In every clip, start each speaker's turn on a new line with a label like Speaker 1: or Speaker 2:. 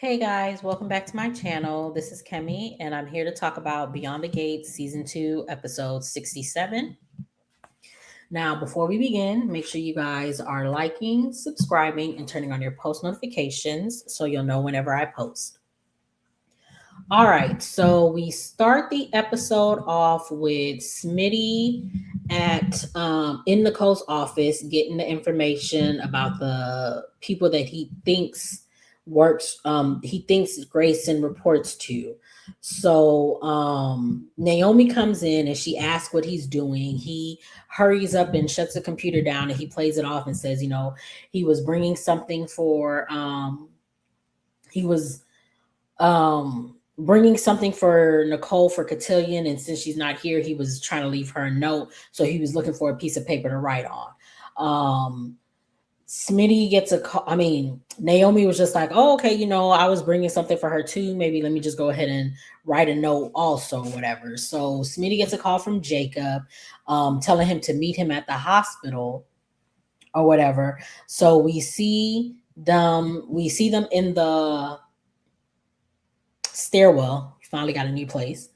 Speaker 1: Hey guys, welcome back to my channel. This is Kemi, and I'm here to talk about Beyond the Gates Season 2, Episode 67. Now, before we begin, make sure you guys are liking, subscribing, and turning on your post notifications so you'll know whenever I post. All right, so we start the episode off with Smitty at in Nicole's office getting the information about the people that he thinks works he thinks Grayson reports to. So Naomi comes in and she asks what he's doing. He hurries up and shuts the computer down and he plays it off and says, he was bringing something for he was bringing something for Nicole for Cotillion, and since she's not here, he was trying to leave her a note, so he was looking for a piece of paper to write on. Smitty gets a call. I mean, Naomi was just like, "Oh, okay, I was bringing something for her too. Maybe let me just go ahead and write a note also, whatever." So Smitty gets a call from Jacob, telling him to meet him at the hospital or whatever. So we see them in the stairwell. Finally got a new place.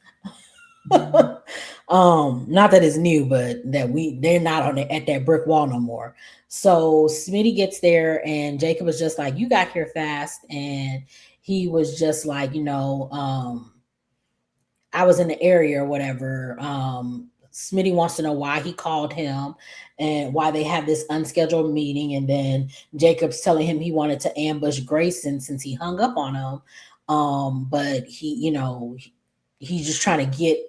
Speaker 1: Not that it's new, but they're not on at that brick wall no more. So Smitty gets there and Jacob was just like, "You got here fast," and he was just like, "I was in the area or whatever." Smitty wants to know why he called him and why they have this unscheduled meeting. And then Jacob's telling him he wanted to ambush Grayson since he hung up on him. But he's just trying to get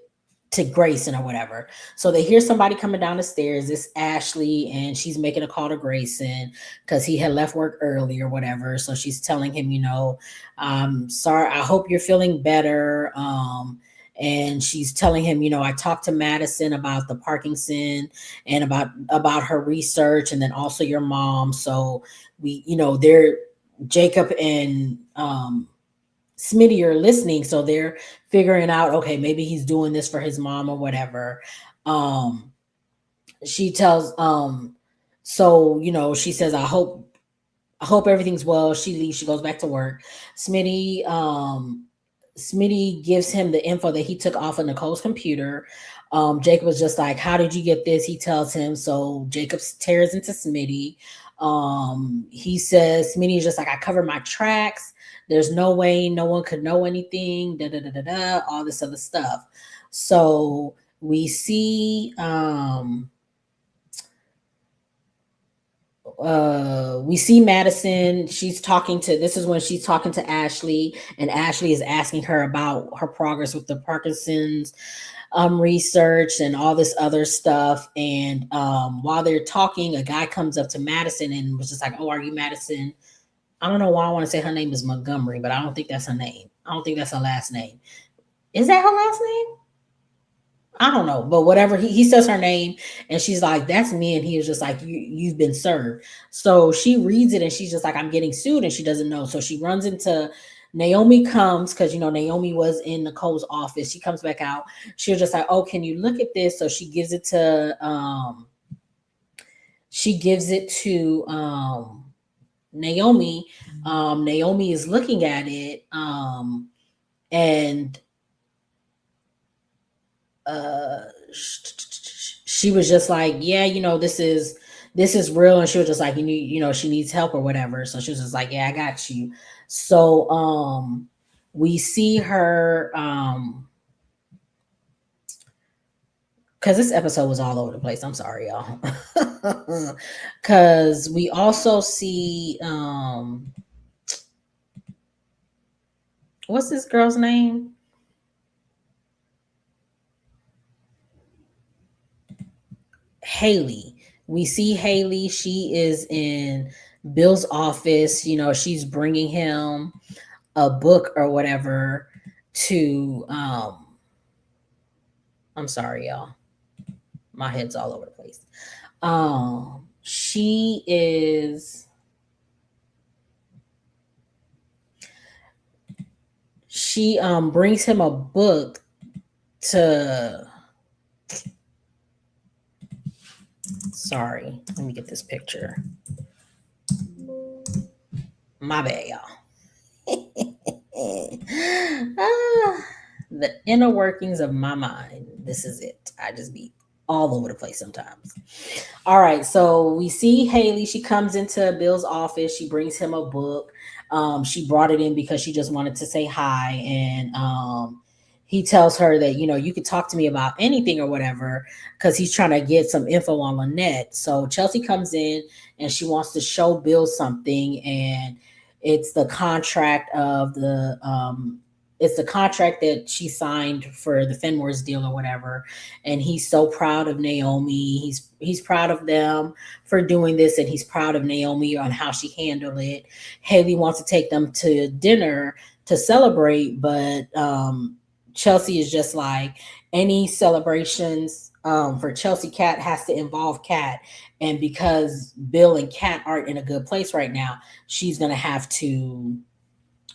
Speaker 1: to Grayson or whatever. So they hear somebody coming down the stairs. It's Ashley, and she's making a call to Grayson because he had left work early or whatever. So she's telling him, sorry, I hope you're feeling better. And she's telling him, I talked to Madison about the Parkinson and about her research, and then also your mom. So they're Jacob and Smitty are listening, so they're figuring out, okay, maybe he's doing this for his mom or whatever. Um, she tells, so she says, I hope everything's well. She leaves. She goes back to work. Smitty, Smitty gives him the info that he took off of Nicole's computer. Jacob was just like, "How did you get this?" He tells him. So Jacob tears into Smitty. He says, Smitty is just like, "I covered my tracks. There's no way no one could know anything, da da da da da, all this other stuff." So we see Madison. This is when she's talking to Ashley, and Ashley is asking her about her progress with the Parkinson's research and all this other stuff. And while they're talking, a guy comes up to Madison and was just like, "Oh, are you Madison?" I don't know why I want to say her name is Montgomery, but I don't think that's her name. I don't think that's her last name. Is that her last name? I don't know, but whatever. He says her name, and she's like, "That's me," and he was just like, You've been served." So she reads it, and she's just like, "I'm getting sued," and she doesn't know. So she runs into Naomi. Comes because Naomi was in Nicole's office. She comes back out. She was just like, "Oh, can you look at this?" So she gives it to Naomi. Naomi is looking at it, and uh she was just like, "Yeah, this is real." And she was just like, she needs help or whatever. So she was just like, "Yeah, I got you." So we see her, because this episode was all over the place. I'm sorry, y'all. Because we also see, what's this girl's name? Haley. We see Haley. She is in Bill's office. She's bringing him a book or whatever to. I'm sorry, y'all. My head's all over the place. She is. She brings him a book to. Sorry, let me get this picture. My bad, y'all. Ah, the inner workings of my mind. This is it. I just be all over the place sometimes. All right, so we see Haley. She comes into Bill's office. She brings him a book. She brought it in because she just wanted to say hi, and he tells her that you could talk to me about anything or whatever because he's trying to get some info on Lynette. So Chelsea comes in and she wants to show Bill something, and it's the contract of the it's the contract that she signed for the Fenmore's deal or whatever. And he's so proud of Naomi. He's proud of them for doing this, and he's proud of Naomi on how she handled it. Haley wants to take them to dinner to celebrate, but Chelsea is just like, any celebrations for Chelsea Cat has to involve Cat, and because Bill and Cat aren't in a good place right now, she's gonna have to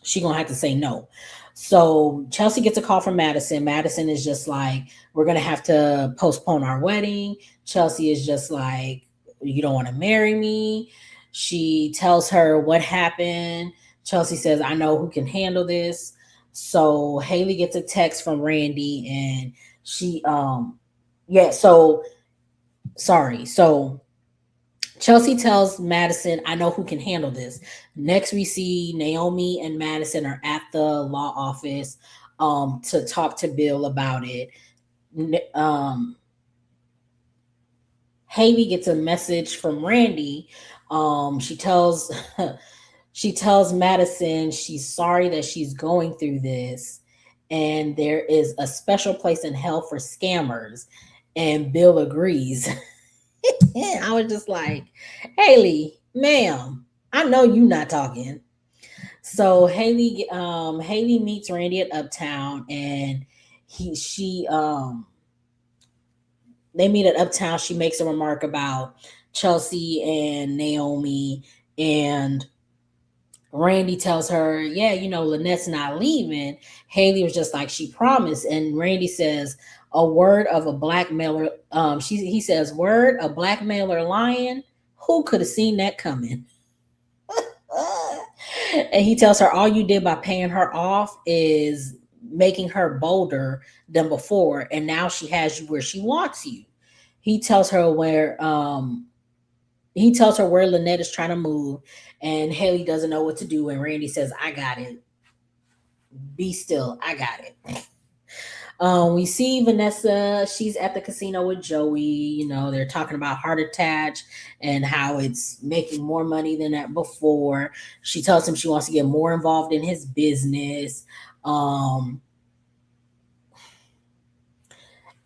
Speaker 1: she's gonna have to say no. So Chelsea gets a call from Madison. Madison is just like, we're gonna have to postpone our wedding. Chelsea is just like, you don't want to marry me. She tells her what happened. Chelsea says, I know who can handle this. So Haley gets a text from Randy, and she yeah, so sorry. So Chelsea tells Madison, I know who can handle this. Next, we see Naomi and Madison are at the law office to talk to Bill about it. Um, Haley gets a message from Randy. She tells she tells Madison she's sorry that she's going through this, and there is a special place in hell for scammers. And Bill agrees. I was just like, Haley, ma'am, I know you not talking. So Haley meets Randy at Uptown, and he she they meet at Uptown. She makes a remark about Chelsea and Naomi, and Randy tells her, yeah, Lynette's not leaving. Haley was just like, she promised. And Randy says, a word of a blackmailer. He says, word, a blackmailer lying. Who could have seen that coming? And he tells her, all you did by paying her off is making her bolder than before. And now she has you where she wants you. He tells her where he tells her where Lynette is trying to move, and Haley doesn't know what to do. And Randy says, I got it. Be still. I got it. We see Vanessa. She's at the casino with Joey. They're talking about heart attach and how it's making more money than that before. She tells him she wants to get more involved in his business.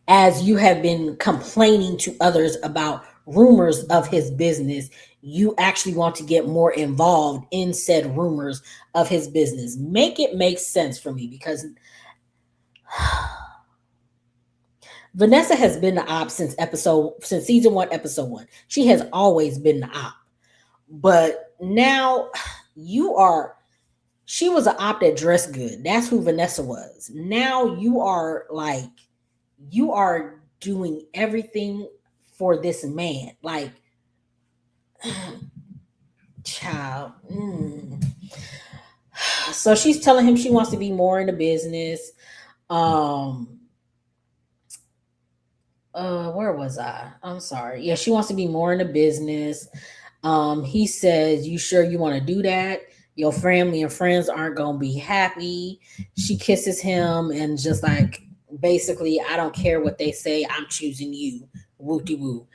Speaker 1: As you have been complaining to others about rumors of his business, you actually want to get more involved in said rumors of his business. Make it make sense for me, because Vanessa has been the op since season 1, episode 1. She has always been the op. But now she was an op that dressed good. That's who Vanessa was. Now you are doing everything for this man. Like, child. So she's telling him she wants to be more in the business. Um, where was I? I'm sorry. Yeah, she wants to be more in the business. He says, you sure you want to do that? Your family and friends aren't gonna be happy. She kisses him and just like, basically, I don't care what they say, I'm choosing you. Wooty woo.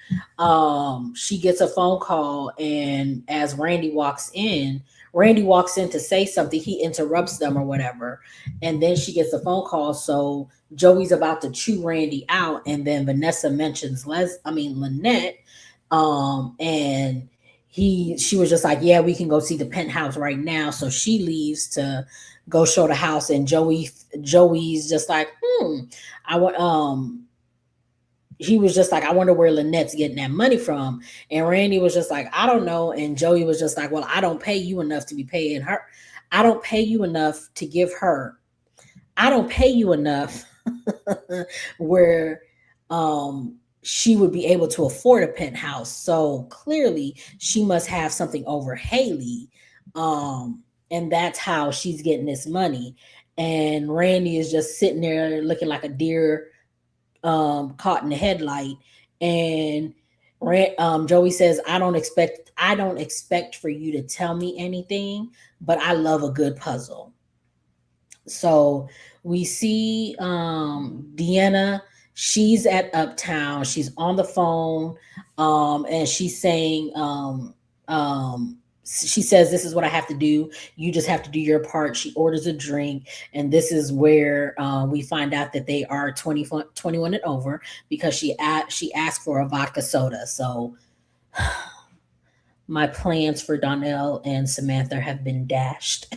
Speaker 1: She gets a phone call, and as Randy walks in to say something, he interrupts them or whatever. And then she gets a phone call. So Joey's about to chew Randy out, and then Vanessa mentions Lynette. And she was just like, yeah, we can go see the penthouse right now. So she leaves to go show the house, and Joey's just like, I want he was just like, I wonder where Lynette's getting that money from. And Randy was just like, I don't know. And Joey was just like, well, I don't pay you enough to be paying her. I don't pay you enough to give her. I don't pay you enough where she would be able to afford a penthouse. So clearly she must have something over Haley. And that's how she's getting this money. and Randy is just sitting there looking like a deer caught in the headlight. And Joey says, I don't expect for you to tell me anything, but I love a good puzzle. So we see Deanna, she's at Uptown, she's on the phone, and she's saying, she says, this is what I have to do. You just have to do your part. She orders a drink, and this is where we find out that they are 21 and over, because she asked for a vodka soda. So my plans for Donnell and Samantha have been dashed.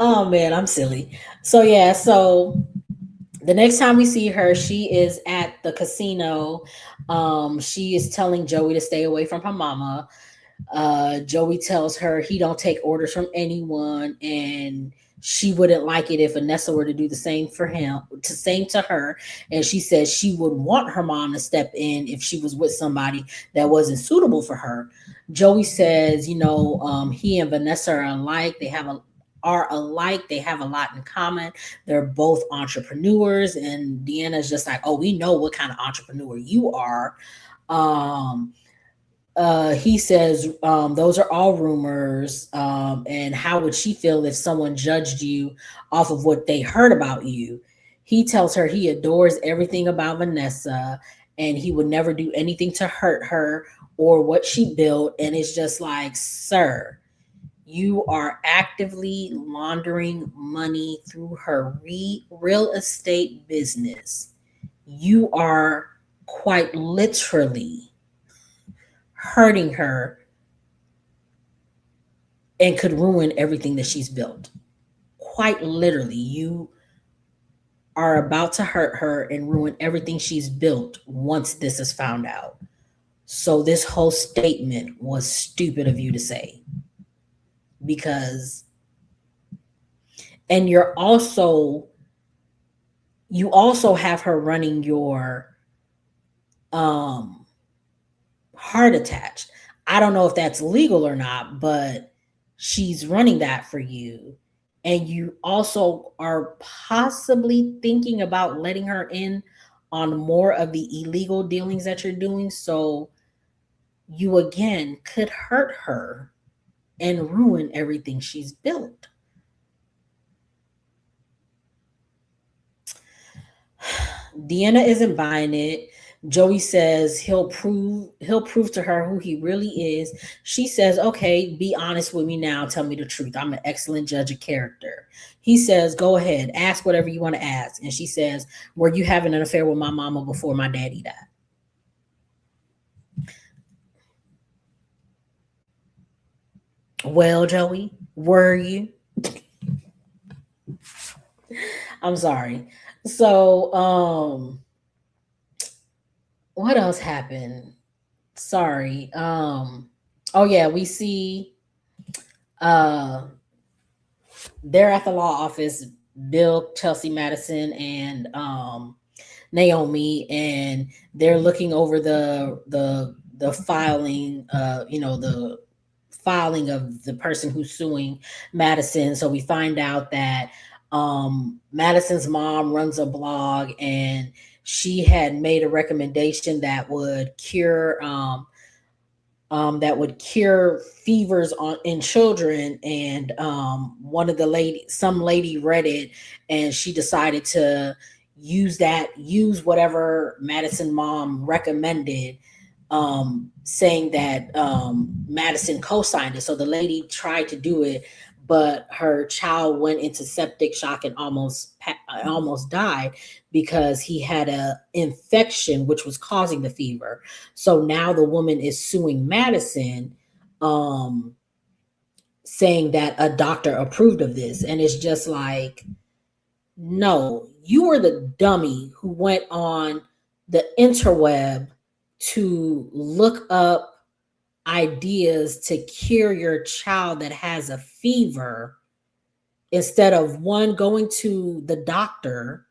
Speaker 1: Oh man, I'm silly. So yeah, so the next time we see her, she is at the casino. She is telling Joey to stay away from her mama. Joey tells her he don't take orders from anyone, and she wouldn't like it if Vanessa were to do the same for him, to same to her. And she says she would want her mom to step in if she was with somebody that wasn't suitable for her. Joey says, he and Vanessa are alike. They have a lot in common. They're both entrepreneurs, and Deanna's just like, oh, we know what kind of entrepreneur you are. Um, he says, those are all rumors. And how would she feel if someone judged you off of what they heard about you? He tells her he adores everything about Vanessa, and he would never do anything to hurt her or what she built. And it's just like, sir, you are actively laundering money through her real estate business. You are quite literally hurting her and could ruin everything that she's built. Quite literally, you are about to hurt her and ruin everything she's built once this is found out. So this whole statement was stupid of you to say, because and you also have her running your um heart attached. I don't know if that's legal or not, but she's running that for you. And you also are possibly thinking about letting her in on more of the illegal dealings that you're doing. So you again could hurt her and ruin everything she's built. Deanna isn't buying it. Joey says he'll prove to her who he really is. She says, "Okay, be honest with me now. Tell me the truth. I'm an excellent judge of character." He says, "Go ahead, ask whatever you want to ask." And she says, "Were you having an affair with my mama before my daddy died?" Well, Joey, were you? I'm sorry. So, what else happened? Sorry. Oh yeah, we see uh they're at the law office, Bill, Chelsea, Madison, and Naomi, and they're looking over the filing, the filing of the person who's suing Madison. So we find out that Madison's mom runs a blog, and she had made a recommendation that would cure fevers in children. And some lady read it, and she decided to use whatever Madison mom recommended, saying that Madison co-signed it. So the lady tried to do it, but her child went into septic shock and almost died, because he had a infection which was causing the fever. So now the woman is suing Madison, um, saying that a doctor approved of this. And it's just like, no, you were the dummy who went on the interweb to look up ideas to cure your child that has a fever, instead of one, going to the doctor,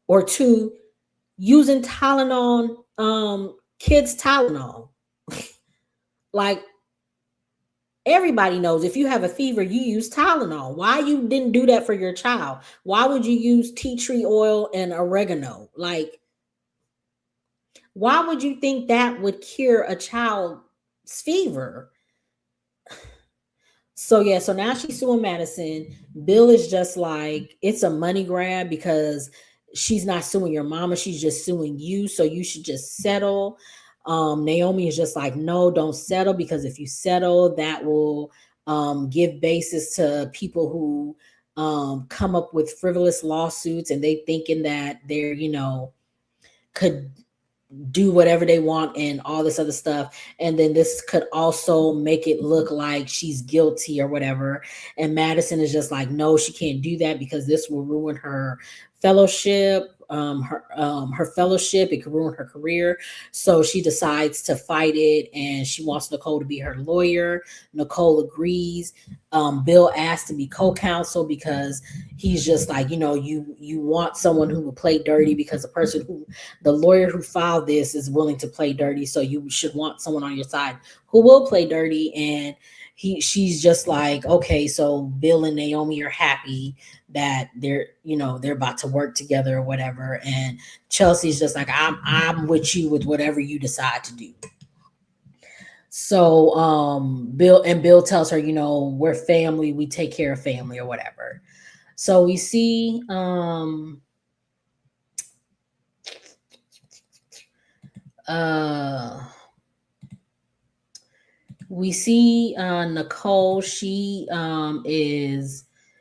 Speaker 1: or two, using Tylenol, kids Tylenol. Like, Everybody knows if you have a fever, you use Tylenol. Why you didn't do that for your child? Why would you use tea tree oil and oregano? Like, why would you think that would cure a child's fever? So yeah, so now she's suing Madison. Bill is just like, it's a money grab because she's not suing your mama, she's just suing you. So you should just settle. Naomi is just like, no, don't settle, because if you settle, that will give basis to people who come up with frivolous lawsuits, and they thinking that they're, could do whatever they want and all this other stuff. And then this could also make it look like she's guilty or whatever. And Madison is just like, no, she can't do that because this will ruin her fellowship. Her fellowship, it could ruin her career. So she decides to fight it, and she wants Nicole to be her lawyer. Nicole agrees. Bill asked to be co-counsel because he's just like, you want someone who will play dirty, because the lawyer who filed this is willing to play dirty. So you should want someone on your side who will play dirty. And she's just like, okay, so Bill and Naomi are happy that they're about to work together or whatever. And Chelsea's just like, I'm with you with whatever you decide to do. So Bill tells her, we're family, we take care of family or whatever. So we see Nicole.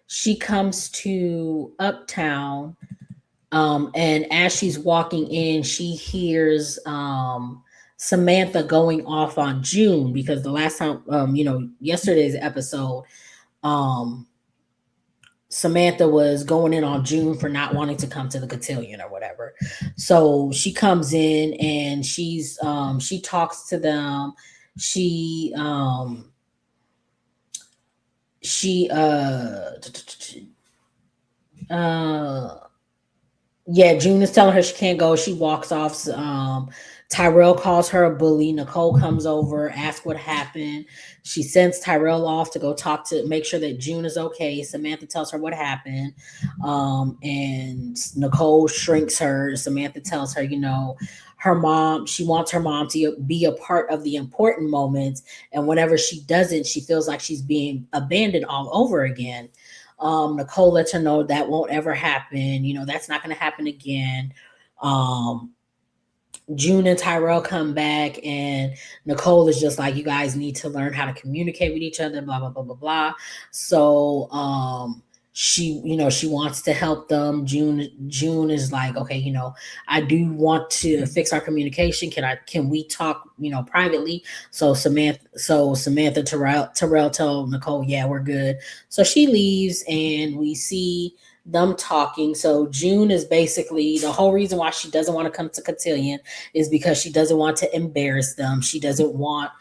Speaker 1: She comes to Uptown, and as she's walking in, she hears Samantha going off on June, because the last time, yesterday's episode, Samantha was going in on June for not wanting to come to the cotillion or whatever. So she comes in and she talks to them. June is telling her she can't go. She walks off. Tyrell calls her a bully. Nicole comes over, asks what happened. She sends Tyrell off to go make sure that June is okay. Samantha tells her what happened. And Nicole shrinks her. Samantha tells her, she wants her mom to be a part of the important moments. And whenever she doesn't, she feels like she's being abandoned all over again. Nicole lets her know that won't ever happen. That's not going to happen again. June and Tyrell come back, and Nicole is just like, you guys need to learn how to communicate with each other, blah, blah, blah, blah, blah. So, she wants to help them. June is like, okay, I do want to fix our communication. Can we talk, privately? So Samantha, Tyrell tell Nicole, yeah, we're good. So she leaves, and we see them talking. So June is basically, the whole reason why she doesn't want to come to cotillion is because she doesn't want to embarrass them. She doesn't want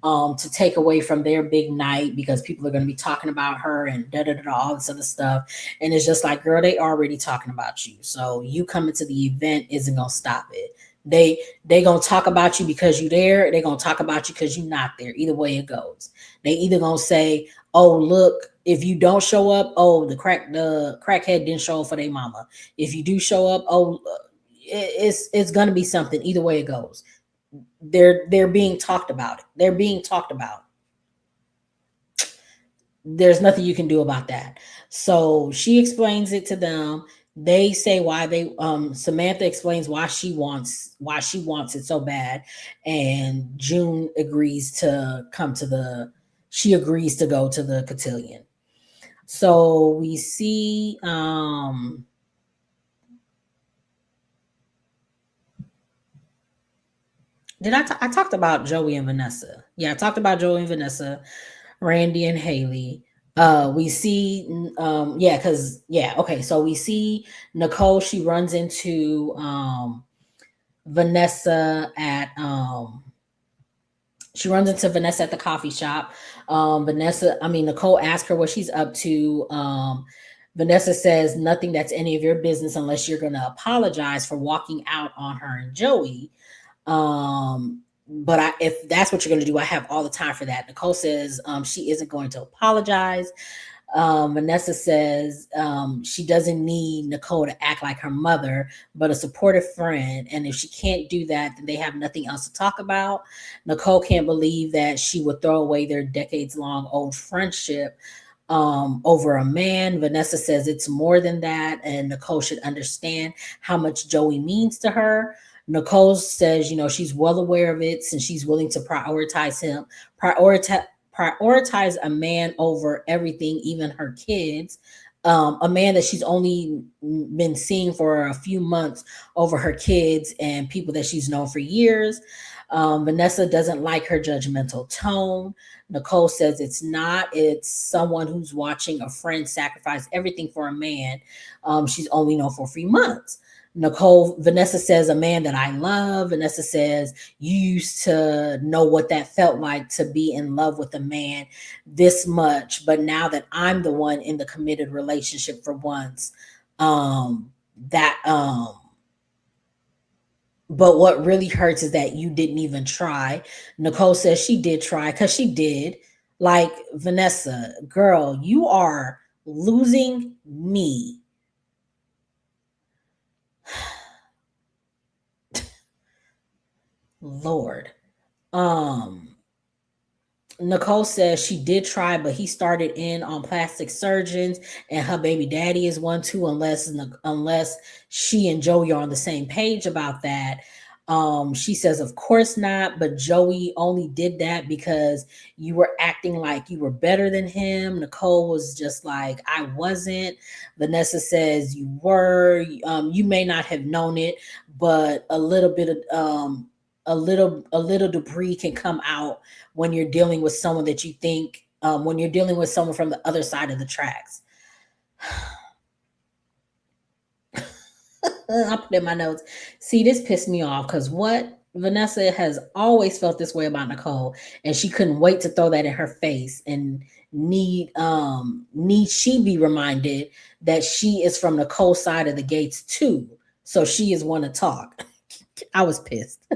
Speaker 1: to take away from their big night, because people are going to be talking about her and all this other stuff. And it's just like, girl, they already talking about you. So you coming to the event isn't going to stop it. They going to talk about you because you there. They going to talk about you because you're not there. Either way it goes. They either going to say, oh, look, if you don't show up, oh, the crackhead didn't show up for their mama. If you do show up, oh, it's going to be something. Either way it goes. They're being talked about. They're being talked about. There's nothing you can do about that. So she explains it to them. They say why Samantha explains why she wants it so bad, and June agrees to go to the cotillion. So we see I talked about Joey and Vanessa. Yeah, I talked about Joey and Vanessa, Randy and Haley. We see okay, so we see Nicole. She runs into Vanessa at the coffee shop. Nicole asks her what she's up to. Vanessa says nothing that's any of your business unless you're going to apologize for walking out on her and Joey. but if that's what you're going to do, I have all the time for that. Nicole says she isn't going to apologize. Vanessa says she doesn't need Nicole to act like her mother, but a supportive friend. And if she can't do that, then they have nothing else to talk about. Nicole can't believe that she would throw away their decades long old friendship over a man. Vanessa says it's more than that, and Nicole should understand how much Joey means to her. Nicole says, she's well aware of it since she's willing to prioritize prioritize a man over everything, even her kids. A man that she's only been seeing for a few months over her kids and people that she's known for years. Vanessa doesn't like her judgmental tone. Nicole says it's not. It's someone who's watching a friend sacrifice everything for a man she's only known for 3 months. Vanessa says, a man that I love. Vanessa says, you used to know what that felt like to be in love with a man this much, but now that I'm the one in the committed relationship for once, um, that, but what really hurts is that you didn't even try. Nicole says she did try because she did. Like, Vanessa, girl, you are losing me. Lord. Um, Nicole says she did try, but he started in on plastic surgeons, and her baby daddy is one too, unless she and Joey are on the same page about that. She says, of course not, but Joey only did that because you were acting like you were better than him. Nicole was just like, I wasn't. Vanessa says you were. You may not have known it, but a little debris can come out when you're dealing with someone that you think when you're dealing with someone from the other side of the tracks. I put in my notes. See, this pissed me off because what Vanessa has always felt this way about Nicole, and she couldn't wait to throw that in her face and need she be reminded that she is from Nicole's side of the gates too. So she is one to talk. I was pissed.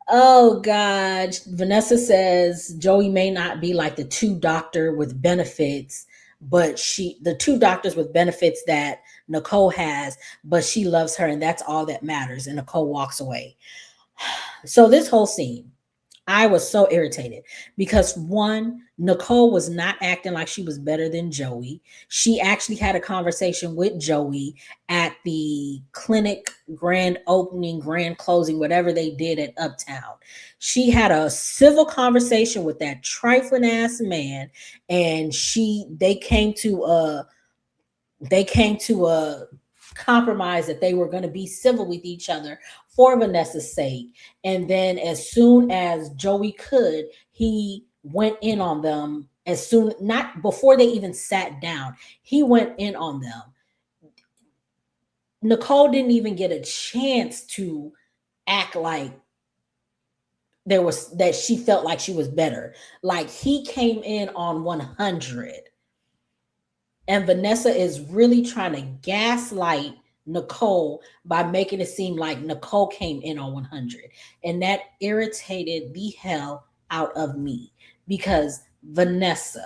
Speaker 1: Oh God. Vanessa says Joey may not be like the two doctor with benefits, but the two doctors with benefits that Nicole has, but she loves her and that's all that matters. And Nicole walks away. So this whole scene, I was so irritated because one, Nicole was not acting like she was better than Joey. She actually had a conversation with Joey at the clinic grand opening, grand closing, whatever they did at Uptown. She had a civil conversation with that trifling ass man, and they came to a compromise that they were going to be civil with each other for Vanessa's sake. And then as soon as Joey could, he went in on them not before they even sat down. He went in on them. Nicole didn't even get a chance to act like that she felt like she was better. Like, he came in on 100. And Vanessa is really trying to gaslight Nicole by making it seem like Nicole came in on 100. And that irritated the hell out of me because Vanessa,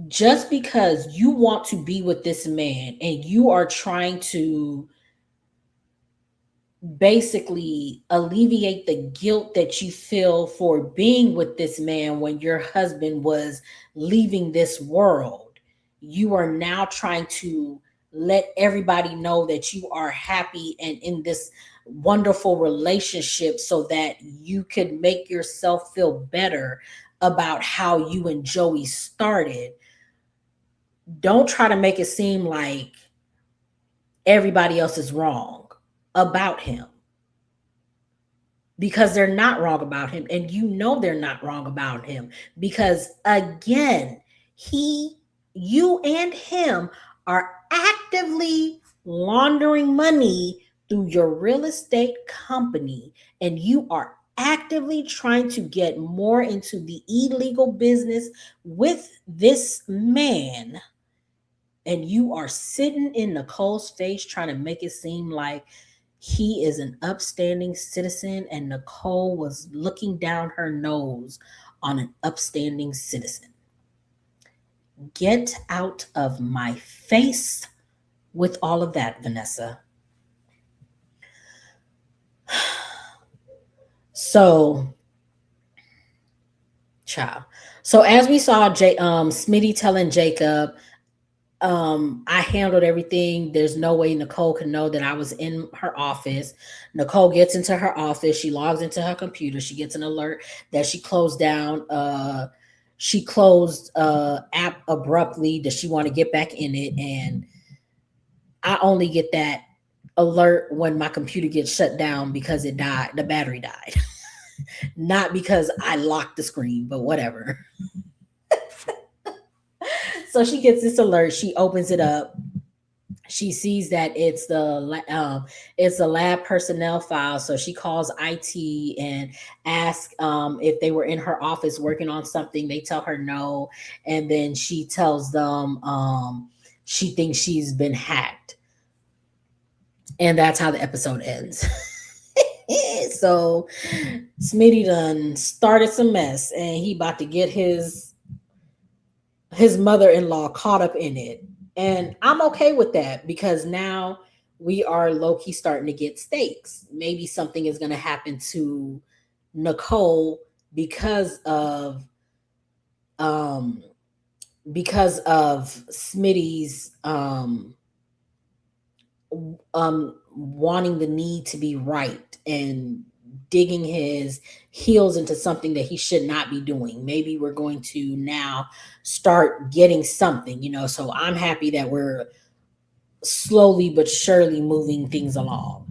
Speaker 1: just because you want to be with this man and you are trying to basically alleviate the guilt that you feel for being with this man when your husband was leaving this world, you are now trying to let everybody know that you are happy and in this wonderful relationship so that you could make yourself feel better about how you and Joey started. Don't try to make it seem like everybody else is wrong about him, because they're not wrong about him, and they're not wrong about him, because again, you and him are actively laundering money through your real estate company, and you are actively trying to get more into the illegal business with this man, and you are sitting in Nicole's face trying to make it seem like He is an upstanding citizen, and Nicole was looking down her nose on an upstanding citizen. Get out of my face with all of that, Vanessa. So, child. So as we saw, Smitty telling Jacob, I handled everything. There's no way Nicole could know that I was in her office. Nicole gets into her office. She logs into her computer. She gets an alert that she closed app abruptly. Does she want to get back in it? And I only get that alert when my computer gets shut down because it died. The battery died. Not because I locked the screen, but whatever. So she gets this alert. She opens it up. She sees that it's a lab personnel file. So she calls IT and asks if they were in her office working on something. They tell her no, and then she tells them she thinks she's been hacked, and that's how the episode ends. So Smitty done started some mess, and he about to get his mother-in-law caught up in it. And I'm okay with that because now we are low-key starting to get stakes. Maybe something is going to happen to Nicole because of um Smitty's wanting the need to be right and digging his heels into something that he should not be doing. Maybe we're going to now start getting something, So I'm happy that we're slowly but surely moving things along.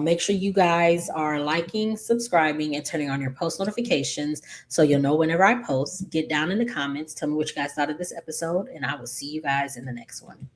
Speaker 1: Make sure you guys are liking, subscribing, and turning on your post notifications so you'll know whenever I post. Get down in the comments. Tell me what you guys thought of this episode, and I will see you guys in the next one.